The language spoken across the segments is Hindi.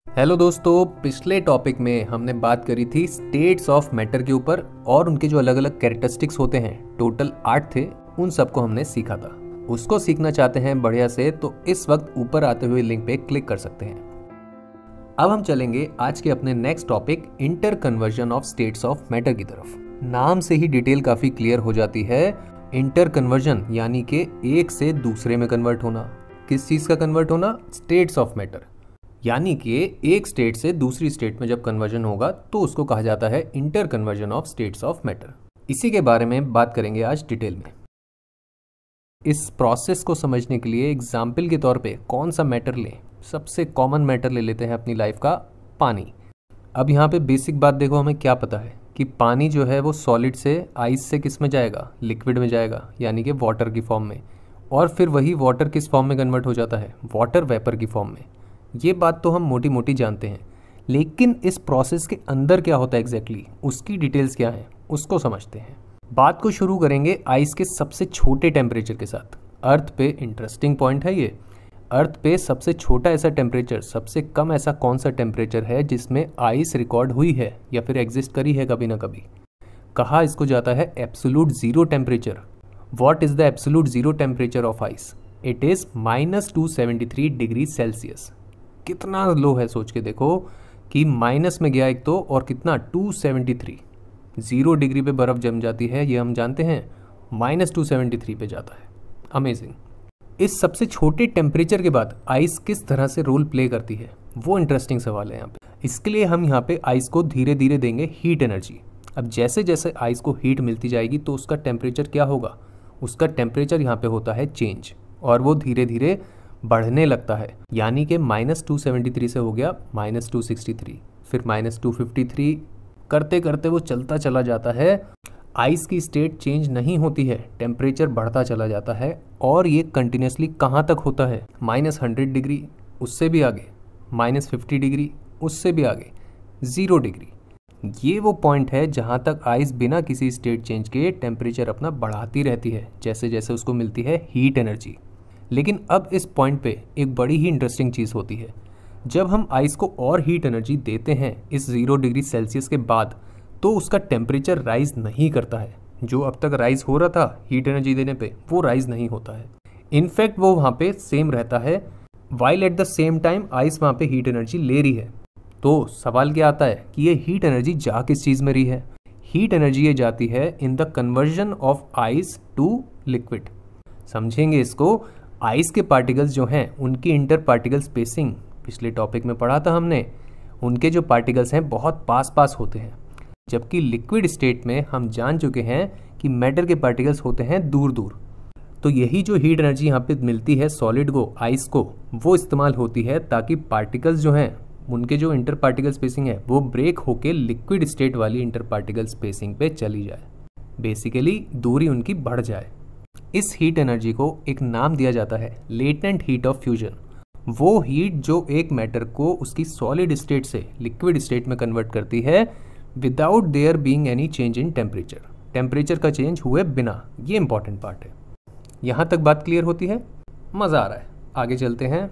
हेलो दोस्तों, पिछले टॉपिक में हमने बात करी थी स्टेट्स ऑफ मैटर के ऊपर और उनके जो अलग अलग कैरेक्टरिस्टिक्स होते हैं, टोटल 8 थे, उन सबको हमने सीखा था। उसको सीखना चाहते हैं बढ़िया से तो इस वक्त ऊपर आते हुए लिंक पे क्लिक कर सकते हैं। अब हम चलेंगे आज के अपने next topic inter conversion of states of matter की तरफ। नाम से ही डिटेल काफी क्लियर हो जाती है। इंटर कन्वर्जन यानी कि एक से दूसरे में कन्वर्ट होना। किस चीज का कन्वर्ट होना? स्टेट्स ऑफ मैटर, यानी कि एक स्टेट से दूसरी स्टेट में जब कन्वर्जन होगा तो उसको कहा जाता है inter conversion of states of matter. इसी के बारे में बात करेंगे आज डिटेल में। इस प्रोसेस को समझने के लिए एग्जाम्पल के तौर पे कौन सा मैटर लें? सबसे कॉमन मैटर ले लेते हैं अपनी लाइफ का, पानी। अब यहाँ पे बेसिक बात देखो, हमें क्या पता है कि पानी जो है वो सॉलिड से आइस से किस में जाएगा? लिक्विड में जाएगा, यानी कि वाटर की फॉर्म में। और फिर वही वाटर किस फॉर्म में कन्वर्ट हो जाता है? वाटर वेपर की फॉर्म में। ये बात तो हम मोटी मोटी जानते हैं, लेकिन इस प्रोसेस के अंदर क्या होता है एग्जैक्टली, उसकी डिटेल्स क्या है उसको समझते हैं। बात को शुरू करेंगे आइस के सबसे छोटे टेम्परेचर के साथ। अर्थ पे इंटरेस्टिंग पॉइंट है ये। अर्थ पे सबसे छोटा ऐसा टेम्परेचर, सबसे कम ऐसा कौन सा टेम्परेचर है जिसमें आइस रिकॉर्ड हुई है या फिर एग्जिस्ट करी है कभी ना कभी? कहा इसको जाता है absolute zero temperature. What is the absolute zero temperature of ice? It is -273 degree Celsius. कितना लो है सोच के देखो कि माइनस में गया एक तो, और कितना 273। 0 डिग्री पे बर्फ जम जाती है, ये हम जानते हैं, -273 पे जाता है। अमेजिंग। इस सबसे छोटे टेम्परेचर के बाद आइस किस तरह से रोल प्ले करती है, वो इंटरेस्टिंग सवाल है यहाँ पे। इसके लिए हम यहाँ पे आइस को धीरे धीरे देंगे हीट एनर्जी। अब जैसे जैसे आइस को हीट मिलती जाएगी तो उसका टेम्परेचर क्या होगा? उसका टेम्परेचर यहाँ पे होता है चेंज, और वो धीरे धीरे बढ़ने लगता है। यानी कि -273 से हो गया -263, फिर -253, करते करते वो चलता चला जाता है। आइस की स्टेट चेंज नहीं होती है, टेम्परेचर बढ़ता चला जाता है, और ये कंटिन्यूसली कहाँ तक होता है? -100 डिग्री, उससे भी आगे, -50 डिग्री, उससे भी आगे, 0 डिग्री। ये वो पॉइंट है जहाँ तक आइस बिना किसी स्टेट चेंज के टेम्परेचर अपना बढ़ाती रहती है, जैसे जैसे उसको मिलती है हीट एनर्जी। लेकिन अब इस पॉइंट पे एक बड़ी ही इंटरेस्टिंग चीज़ होती है। जब हम आइस को और हीट एनर्जी देते हैं इस 0 डिग्री सेल्सियस के बाद, तो उसका टेम्परेचर राइज नहीं करता है। जो अब तक राइज हो रहा था हीट एनर्जी देने पे, वो राइज नहीं होता है। इनफैक्ट वो वहाँ पे सेम रहता है, while at the same time ice वहाँ पे हीट एनर्जी ले रही है। तो सवाल क्या आता है कि ये हीट एनर्जी जा किस चीज़ में रही है? हीट एनर्जी ये जाती है in the conversion of ice to liquid. समझेंगे इसको। आइस के पार्टिकल्स जो हैं उनकी इंटर पार्टिकल स्पेसिंग पिछले टॉपिक में पढ़ा था हमने। उनके जो पार्टिकल्स हैं बहुत पास पास होते हैं, जबकि लिक्विड स्टेट में हम जान चुके हैं कि मैटर के पार्टिकल्स होते हैं दूर दूर। तो यही जो हीट एनर्जी यहाँ पे मिलती है सॉलिड को, आइस को, वो इस्तेमाल होती है ताकि पार्टिकल्स जो हैं उनके जो इंटर पार्टिकल स्पेसिंग है वो ब्रेक होके लिक्विड स्टेट वाली इंटर पार्टिकल स्पेसिंग पे चली जाए। बेसिकली दूरी उनकी बढ़ जाए। इस हीट एनर्जी को एक नाम दिया जाता है लेटेंट हीट ऑफ फ्यूजन। वो हीट जो एक मैटर को उसकी सॉलिड स्टेट से लिक्विड स्टेट में कन्वर्ट करती है without there being any change in temperature. Temperature का चेंज हुए बिना। ये इंपॉर्टेंट पार्ट है। यहाँ तक बात क्लियर होती है? मज़ा आ रहा है? आगे चलते हैं।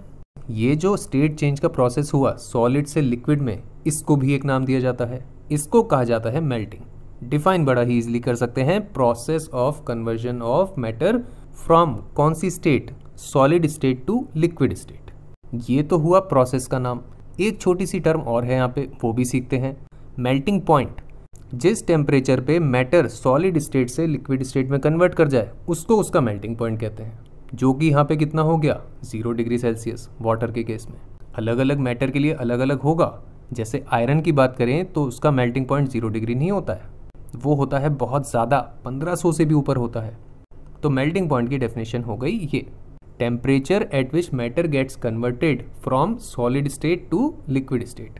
ये जो स्टेट चेंज का प्रोसेस हुआ सॉलिड से लिक्विड में, इसको भी एक नाम दिया जाता है। इसको कहा जाता है मेल्टिंग। डिफाइन बड़ा ही इजीली कर सकते हैं, process of conversion of matter from कौन सी स्टेट? Solid state to liquid state. ये तो हुआ प्रोसेस का नाम। एक छोटी सी टर्म और है यहाँ पे, वो भी सीखते हैं। Melting point. जिस टेम्परेचर पे मैटर सॉलिड स्टेट से लिक्विड स्टेट में कन्वर्ट कर जाए उसको उसका मेल्टिंग पॉइंट कहते हैं, जो कि यहाँ पे कितना हो गया? 0 डिग्री सेल्सियस। वाटर के केस में अलग अलग मैटर के लिए अलग अलग होगा। जैसे आयरन की बात करें तो उसका मेल्टिंग पॉइंट 0 डिग्री नहीं होता है, वो होता है बहुत ज़्यादा, 1500 से भी ऊपर होता है। तो मेल्टिंग पॉइंट की डेफिनेशन हो गई ये, temperature at which matter gets converted from solid state to liquid state.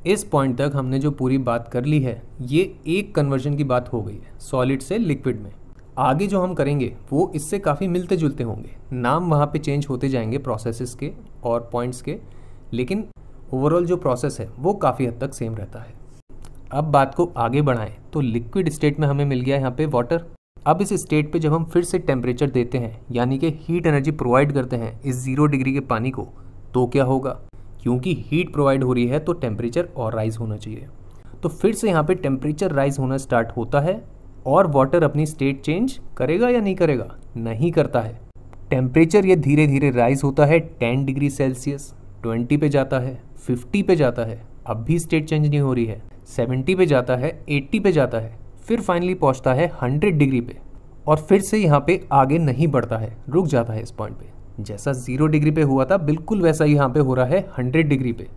इस पॉइंट तक हमने जो पूरी बात कर ली है, ये एक कन्वर्जन की बात हो गई है सॉलिड से लिक्विड में। आगे जो हम करेंगे वो इससे काफ़ी मिलते जुलते होंगे। नाम वहाँ पे चेंज होते जाएंगे प्रोसेसेस के और पॉइंट्स के, लेकिन ओवरऑल जो प्रोसेस है वो काफ़ी हद तक सेम रहता है। अब बात को आगे बढ़ाएं तो लिक्विड स्टेट में हमें मिल गया यहाँ पे वाटर। अब इस स्टेट पे जब हम फिर से टेम्परेचर देते हैं, यानी कि हीट एनर्जी प्रोवाइड करते हैं इस 0 डिग्री के पानी को, तो क्या होगा? क्योंकि हीट प्रोवाइड हो रही है तो टेम्परेचर और राइज होना चाहिए। तो फिर से यहाँ पे टेम्परेचर राइज होना स्टार्ट होता है और वाटर अपनी स्टेट चेंज करेगा या नहीं करेगा? नहीं करता है। टेम्परेचर ये धीरे धीरे राइज होता है 10 डिग्री सेल्सियस, 20 पे जाता है, 50 पे जाता है, अब भी स्टेट चेंज नहीं हो रही है, 70 पे जाता है, 80 पे जाता है, फिर फाइनली पहुंचता है 100 डिग्री पे और फिर से यहाँ पे आगे नहीं बढ़ता है, रुक जाता है इस पॉइंट पे। जैसा 0 डिग्री पे हुआ था बिल्कुल वैसा ही यहाँ पे हो रहा है 100 डिग्री पे।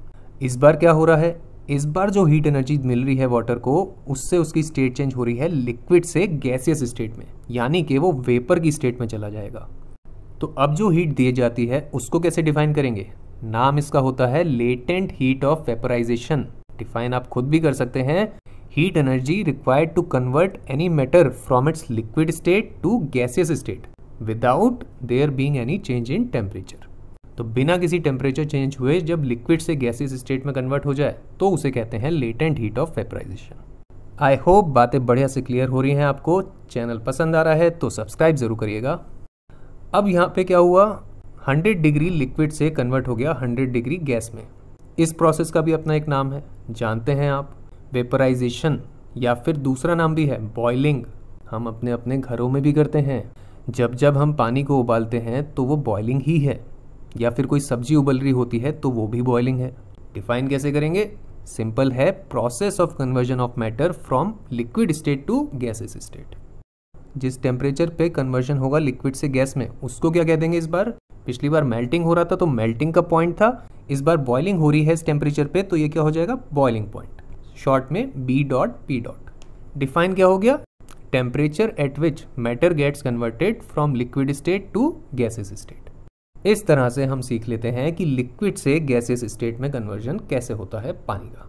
इस बार क्या हो रहा है? इस बार जो हीट एनर्जी मिल रही है वाटर को, उससे उसकी स्टेट चेंज हो रही है लिक्विड से गैसियस स्टेट में, यानी कि वो वेपर की स्टेट में चला जाएगा। तो अब जो हीट दी जाती है उसको कैसे डिफाइन करेंगे? नाम इसका होता है latent heat of vaporisation. Define आप खुद भी कर सकते हैं, heat energy required to convert any matter from its liquid state to gaseous state without there being any change in temperature. तो बिना किसी टेम्परेचर चेंज हुए जब लिक्विड से गैसियस स्टेट में कन्वर्ट हो जाए तो उसे कहते हैं latent heat of vaporisation. I hope बातें बढ़िया से क्लियर हो रही हैं आपको। चैनल पसंद आ रहा है तो सब्सक्राइब जरूर करिएगा। अब यहाँ पे क्या हुआ? 100 डिग्री लिक्विड से कन्वर्ट हो गया 100 डिग्री गैस में। इस प्रोसेस का भी अपना एक नाम है, जानते हैं आप, वेपराइजेशन, या फिर दूसरा नाम भी है बॉइलिंग। हम अपने अपने घरों में भी करते हैं। जब जब हम पानी को उबालते हैं तो वो बॉइलिंग ही है, या फिर कोई सब्जी उबल रही होती है तो वो भी बॉइलिंग है। डिफाइन कैसे करेंगे? सिंपल है, process of conversion of matter from liquid state to gases state. जिस टेम्परेचर पे कन्वर्जन होगा लिक्विड से गैस में उसको क्या कह देंगे? इस बार, पिछली बार मेल्टिंग हो रहा था तो मेल्टिंग का पॉइंट था, इस बार बॉइलिंग हो रही है इस टेम्परेचर पे तो ये क्या हो जाएगा? बॉइलिंग पॉइंट, शॉर्ट में B.P. डिफाइन क्या हो गया? Temperature at which matter gets converted from liquid state to gases state. इस तरह से हम सीख लेते हैं कि लिक्विड से गैसेस स्टेट में कन्वर्जन कैसे होता है पानी का।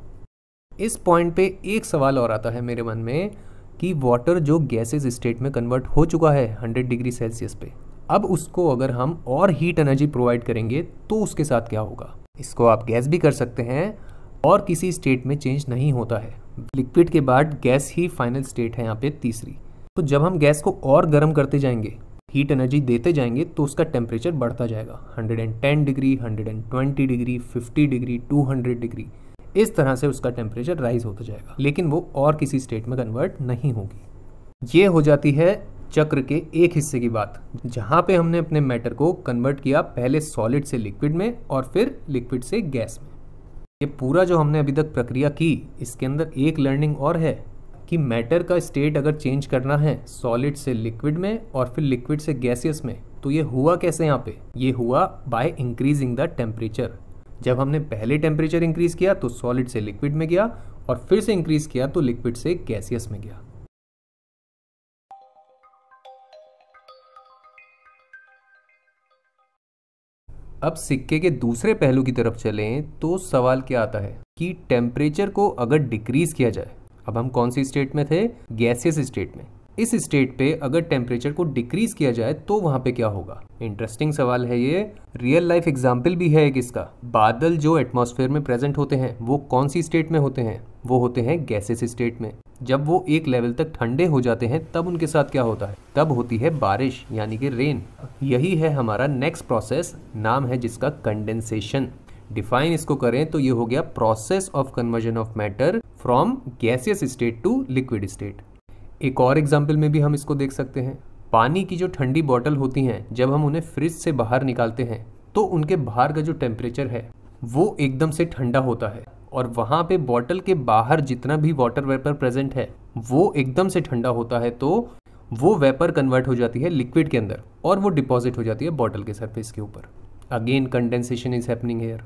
इस पॉइंट पे एक सवाल और आता है मेरे मन में कि वाटर जो गैसेस स्टेट में कन्वर्ट हो चुका है 100 डिग्री सेल्सियस पे, अब उसको अगर हम और हीट एनर्जी प्रोवाइड करेंगे तो उसके साथ क्या होगा? इसको आप गैस भी कर सकते हैं और किसी स्टेट में चेंज नहीं होता है। लिक्विड के बाद गैस ही फाइनल स्टेट है यहाँ पे तीसरी। तो जब हम गैस को और गर्म करते जाएंगे, हीट एनर्जी देते जाएंगे तो उसका टेम्परेचर बढ़ता जाएगा, 110 डिग्री, 120 डिग्री, 50 डिग्री, 200 डिग्री, इस तरह से उसका टेम्परेचर राइज होता जाएगा, लेकिन वो और किसी स्टेट में कन्वर्ट नहीं होगी। ये हो जाती है चक्र के एक हिस्से की बात, जहाँ पे हमने अपने मैटर को कन्वर्ट किया पहले सॉलिड से लिक्विड में और फिर लिक्विड से गैस में। ये पूरा जो हमने अभी तक प्रक्रिया की, इसके अंदर एक लर्निंग और है कि मैटर का स्टेट अगर चेंज करना है सॉलिड से लिक्विड में और फिर लिक्विड से गैसियस में, तो ये हुआ कैसे? यहाँ पे ये हुआ बाय इंक्रीजिंग द टेम्परेचर। जब हमने पहले टेम्परेचर इंक्रीज किया तो सॉलिड से लिक्विड में गया और फिर से इंक्रीज किया तो लिक्विड से गैसियस में गया। अब सिक्के के दूसरे पहलू की तरफ चलें तो सवाल क्या आता है कि टेम्परेचर को अगर डिक्रीज किया जाए, अब हम कौन सी स्टेट में थे? गैसियस स्टेट में। इस स्टेट पे अगर टेम्परेचर को डिक्रीज किया जाए तो वहां पे क्या होगा? इंटरेस्टिंग सवाल है ये। रियल लाइफ एग्जाम्पल भी है एक इसका। बादल जो एटमॉस्फेयर में प्रेजेंट होते हैं वो कौन सी स्टेट में होते हैं? वो होते हैं गैसेस स्टेट में। जब वो एक लेवल तक ठंडे हो जाते हैं तब उनके साथ क्या होता है? तब होती है बारिश, यानी कि रेन। यही है हमारा नेक्स्ट प्रोसेस, नाम है जिसका कंडेंसेशन। डिफाइन इसको करें तो ये हो गया process of conversion of matter from gaseous state to liquid state. एक और एग्जाम्पल में भी हम इसको देख सकते हैं। पानी की जो ठंडी बॉटल होती हैं, जब हम उन्हें फ्रिज से बाहर निकालते हैं तो उनके बाहर का जो टेम्परेचर है वो एकदम से ठंडा होता है और वहाँ पे बॉटल के बाहर जितना भी वाटर वेपर प्रेजेंट है वो एकदम से ठंडा होता है, तो वो वेपर कन्वर्ट हो जाती है लिक्विड के अंदर और वो डिपॉजिट हो जाती है बॉटल के सरफेस के ऊपर। Again condensation is happening here.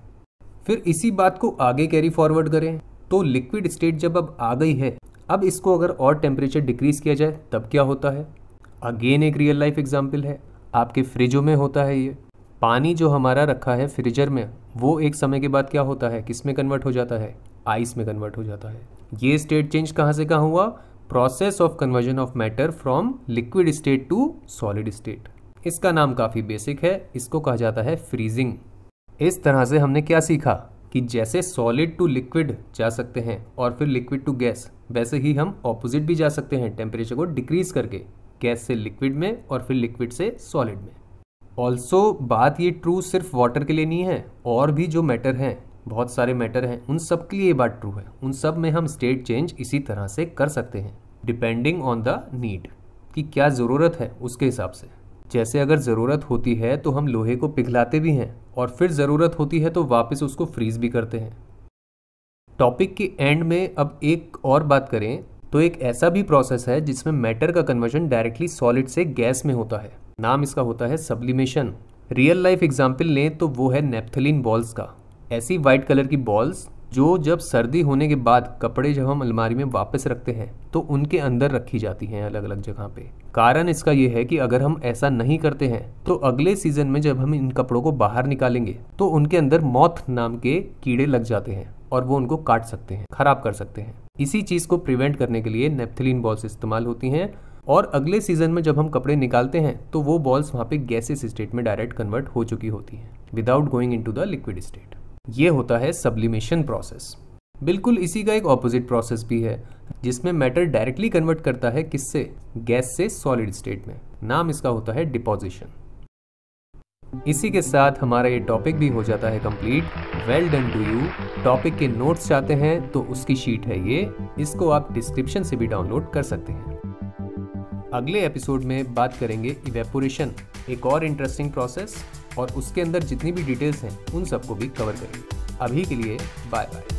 फिर इसी बात को आगे कैरी फॉरवर्ड करें तो लिक्विड स्टेट जब अब आ गई है, अब इसको अगर और टेम्परेचर डिक्रीज किया जाए तब क्या होता है? अगेन एक रियल लाइफ एग्जाम्पल है, आपके फ्रिजों में होता है ये। पानी जो हमारा रखा है फ्रीजर में वो एक समय के बाद क्या होता है? किस में कन्वर्ट हो जाता है? आइस में कन्वर्ट हो जाता है। ये स्टेट चेंज कहाँ से कहाँ हुआ? Process of conversion of matter from liquid state to solid state. इसका नाम काफ़ी बेसिक है, इसको कहा जाता है फ्रीजिंग। इस तरह से हमने क्या सीखा कि जैसे सॉलिड टू लिक्विड जा सकते हैं और फिर लिक्विड टू गैस, वैसे ही हम ऑपोजिट भी जा सकते हैं टेम्परेचर को डिक्रीज करके, गैस से लिक्विड में और फिर लिक्विड से सॉलिड में। ऑल्सो बात ये ट्रू सिर्फ वाटर के लिए नहीं है, और भी जो मैटर हैं बहुत सारे मैटर हैं, उन सब के लिए ये बात ट्रू है। उन सब में हम स्टेट चेंज इसी तरह से कर सकते हैं, डिपेंडिंग ऑन द नीड, कि क्या ज़रूरत है उसके हिसाब से। जैसे अगर ज़रूरत होती है तो हम लोहे को पिघलाते भी हैं, और फिर ज़रूरत होती है तो वापस उसको फ्रीज भी करते हैं। टॉपिक के एंड में अब एक और बात करें तो एक ऐसा भी प्रोसेस है जिसमें मैटर का कन्वर्जन डायरेक्टली सॉलिड से गैस में होता है। नाम इसका होता है सब्लिमेशन। रियल लाइफ एग्जाम्पल लें तो वो है नेप्थलीन बॉल्स का। ऐसी वाइट कलर की बॉल्स जो जब सर्दी होने के बाद कपड़े जब हम अलमारी में वापस रखते हैं तो उनके अंदर रखी जाती हैं अलग अलग जगह पे। कारण इसका ये है कि अगर हम ऐसा नहीं करते हैं तो अगले सीजन में जब हम इन कपड़ों को बाहर निकालेंगे तो उनके अंदर मॉथ नाम के कीड़े लग जाते हैं और वो उनको काट सकते हैं, खराब कर सकते हैं। इसी चीज को प्रिवेंट करने के लिए नेप्थलीन बॉल्स इस्तेमाल होती हैं, और अगले सीजन में जब हम कपड़े निकालते हैं तो वो बॉल्स वहाँ पे गैसेस स्टेट में डायरेक्ट कन्वर्ट हो चुकी होती हैं without going into the liquid state. ये होता है सब्लिमेशन प्रोसेस। बिल्कुल इसी का एक ऑपोजिट प्रोसेस भी है जिसमें मैटर डायरेक्टली कन्वर्ट करता है किससे, गैस से सॉलिड स्टेट में। नाम इसका होता है डिपोजिशन। इसी के साथ हमारा ये टॉपिक भी हो जाता है complete. Well done to you. Topic के नोट्स चाहते हैं तो उसकी शीट है ये, इसको आप डिस्क्रिप्शन से भी डाउनलोड कर सकते हैं। अगले एपिसोड में बात करेंगे इवेपोरेशन, एक और इंटरेस्टिंग प्रोसेस, और उसके अंदर जितनी भी डिटेल्स हैं उन सबको भी कवर करेंगे। अभी के लिए बाय बाय।